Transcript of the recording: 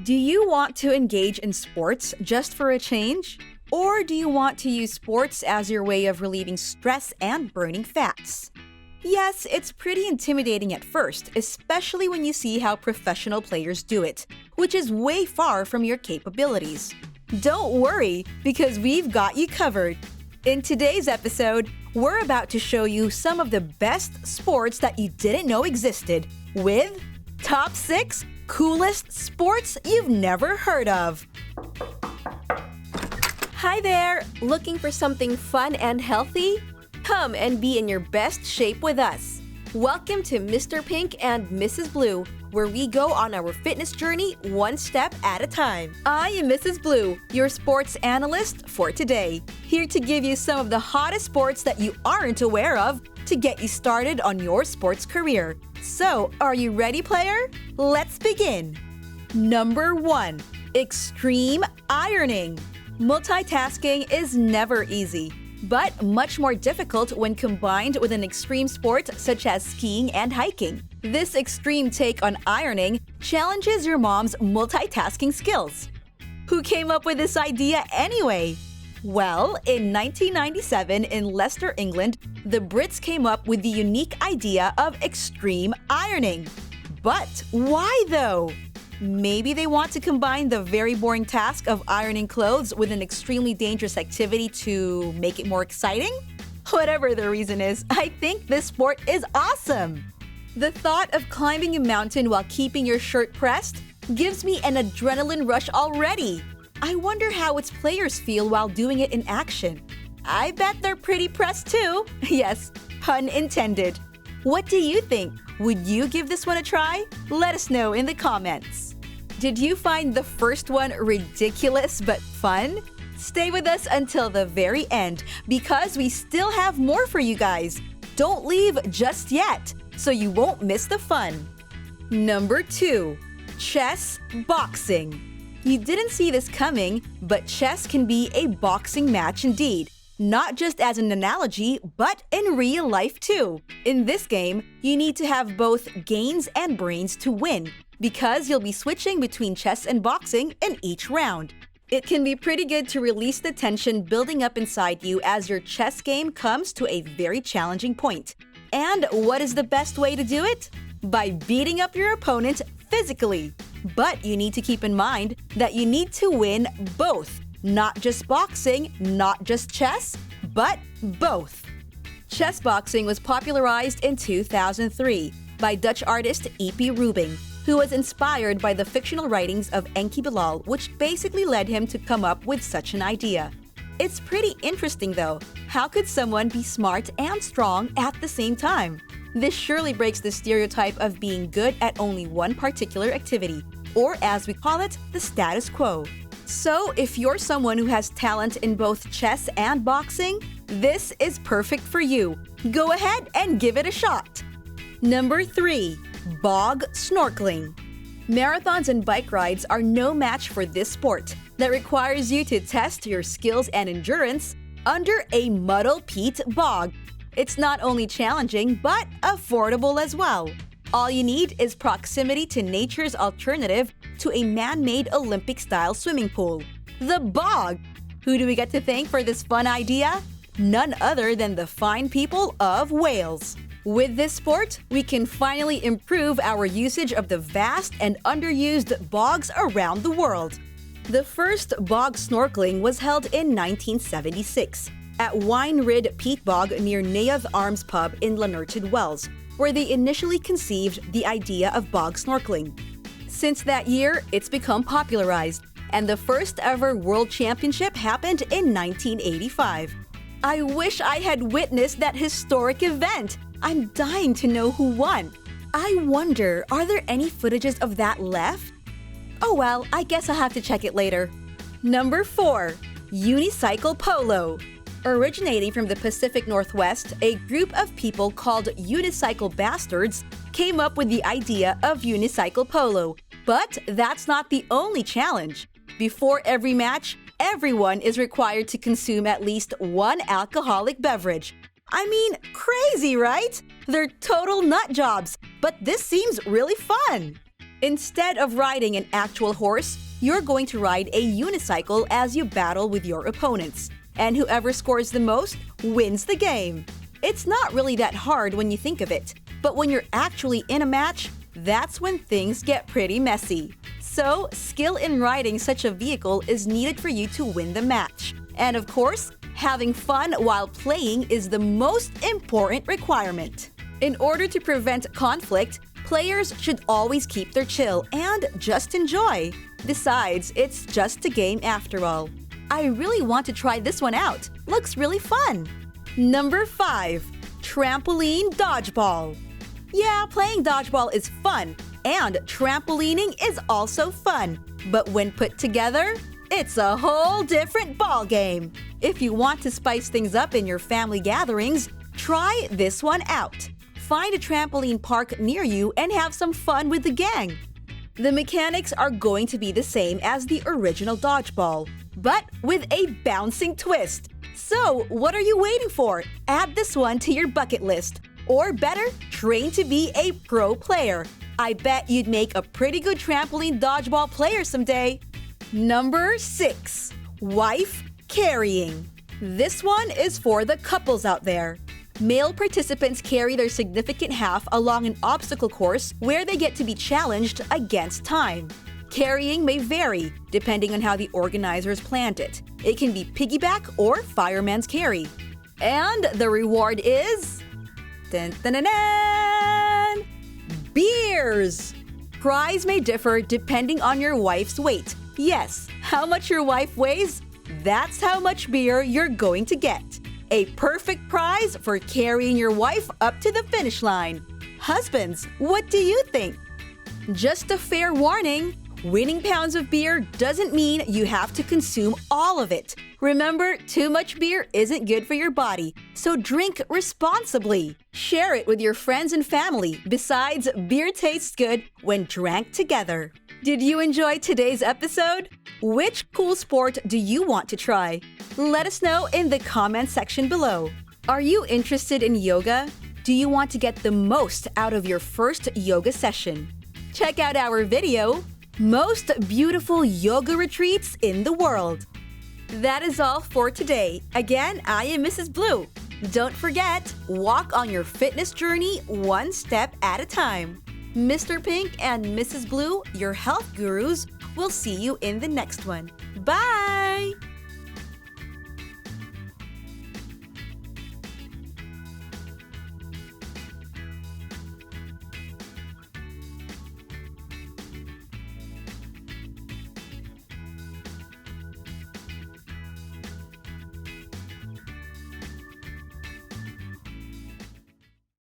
Do you want to engage in sports just for a change? Or do you want to use sports as your way of relieving stress and burning fats? Yes, it's pretty intimidating at first, especially when you see how professional players do it, which is way far from your capabilities. Don't worry, because we've got you covered. In today's episode, we're about to show you some of the best sports that you didn't know existed with Top 6 Coolest Sports You've Never Heard of. Hi there! Looking for something fun and healthy? Come and be in your best shape with us. Welcome to Mr. Pink and Mrs. Blue, where we go on our fitness journey one step at a time. I am Mrs. Blue, your sports analyst for today, here to give you some of the hottest sports that you aren't aware of to get you started on your sports career. So, are you ready, player? Let's begin. Number 1. Extreme ironing. Multitasking is never easy, but much more difficult when combined with an extreme sport such as skiing and hiking. This extreme take on ironing challenges your mom's multitasking skills. Who came up with this idea anyway? Well, in 1997 in Leicester, England, the Brits came up with the unique idea of extreme ironing. But why though? Maybe they want to combine the very boring task of ironing clothes with an extremely dangerous activity to make it more exciting? Whatever the reason is, I think this sport is awesome! The thought of climbing a mountain while keeping your shirt pressed gives me an adrenaline rush already. I wonder how its players feel while doing it in action. I bet they're pretty pressed too. Yes, pun intended. What do you think? Would you give this one a try? Let us know in the comments. Did you find the first one ridiculous but fun? Stay with us until the very end because we still have more for you guys. Don't leave just yet so you won't miss the fun. Number 2. Chess boxing. You didn't see this coming, but chess can be a boxing match indeed. Not just as an analogy, but in real life too. In this game, you need to have both gains and brains to win, because you'll be switching between chess and boxing in each round. It can be pretty good to release the tension building up inside you as your chess game comes to a very challenging point. And what is the best way to do it? By beating up your opponent physically. But you need to keep in mind that you need to win both. Not just boxing, not just chess, but both. Chess boxing was popularized in 2003 by Dutch artist E.P. Rubing, who was inspired by the fictional writings of Enki Bilal, which basically led him to come up with such an idea. It's pretty interesting though. How could someone be smart and strong at the same time? This surely breaks the stereotype of being good at only one particular activity, or as we call it, the status quo. So, if you're someone who has talent in both chess and boxing, this is perfect for you. Go ahead and give it a shot. Number 3. Bog Snorkeling. Marathons and bike rides are no match for this sport that requires you to test your skills and endurance under a muddle peat bog. It's not only challenging, but affordable as well. All you need is proximity to nature's alternative to a man-made Olympic-style swimming pool, the bog. Who do we get to thank for this fun idea? None other than the fine people of Wales. With this sport, we can finally improve our usage of the vast and underused bogs around the world. The first bog snorkeling was held in 1976 at Wine-Rid Peat Bog near Neath Arms Pub in Lanarted Wells, where they initially conceived the idea of bog snorkeling. Since that year, it's become popularized, and the first ever World Championship happened in 1985. I wish I had witnessed that historic event. I'm dying to know who won. I wonder, are there any footages of that left? Oh well, I guess I'll have to check it later. Number 4. Unicycle Polo. Originating from the Pacific Northwest, a group of people called Unicycle Bastards came up with the idea of Unicycle Polo. But that's not the only challenge. Before every match, everyone is required to consume at least one alcoholic beverage. I mean, crazy, right? They're total nut jobs, but this seems really fun. Instead of riding an actual horse, you're going to ride a unicycle as you battle with your opponents. And whoever scores the most wins the game. It's not really that hard when you think of it, but when you're actually in a match, that's when things get pretty messy. So, skill in riding such a vehicle is needed for you to win the match. And of course, having fun while playing is the most important requirement. In order to prevent conflict, players should always keep their chill and just enjoy. Besides, it's just a game after all. I really want to try this one out. Looks really fun. Number 5. Trampoline Dodgeball. Yeah, playing dodgeball is fun, and trampolining is also fun. But when put together, it's a whole different ball game. If you want to spice things up in your family gatherings, try this one out. Find a trampoline park near you and have some fun with the gang. The mechanics are going to be the same as the original dodgeball, but with a bouncing twist. So, what are you waiting for? Add this one to your bucket list. Or better, train to be a pro player. I bet you'd make a pretty good trampoline dodgeball player someday. Number 6. Wife carrying. This one is for the couples out there. Male participants carry their significant half along an obstacle course where they get to be challenged against time. Carrying may vary depending on how the organizers planned it. It can be piggyback or fireman's carry. And the reward is... dun, dun, dun, dun, beers! Prize may differ depending on your wife's weight. Yes, how much your wife weighs, that's how much beer you're going to get. A perfect prize for carrying your wife up to the finish line. Husbands, what do you think? Just a fair warning, winning pounds of beer doesn't mean you have to consume all of it. Remember, too much beer isn't good for your body, so drink responsibly. Share it with your friends and family. Besides, beer tastes good when drank together. Did you enjoy today's episode? Which cool sport do you want to try? Let us know in the comment section below. Are you interested in yoga? Do you want to get the most out of your first yoga session? Check out our video, Most Beautiful Yoga Retreats in the World. That is all for today. Again, I am Mrs. Blue. Don't forget, walk on your fitness journey one step at a time. Mr. Pink and Mrs. Blue, your health gurus, will see you in the next one. Bye!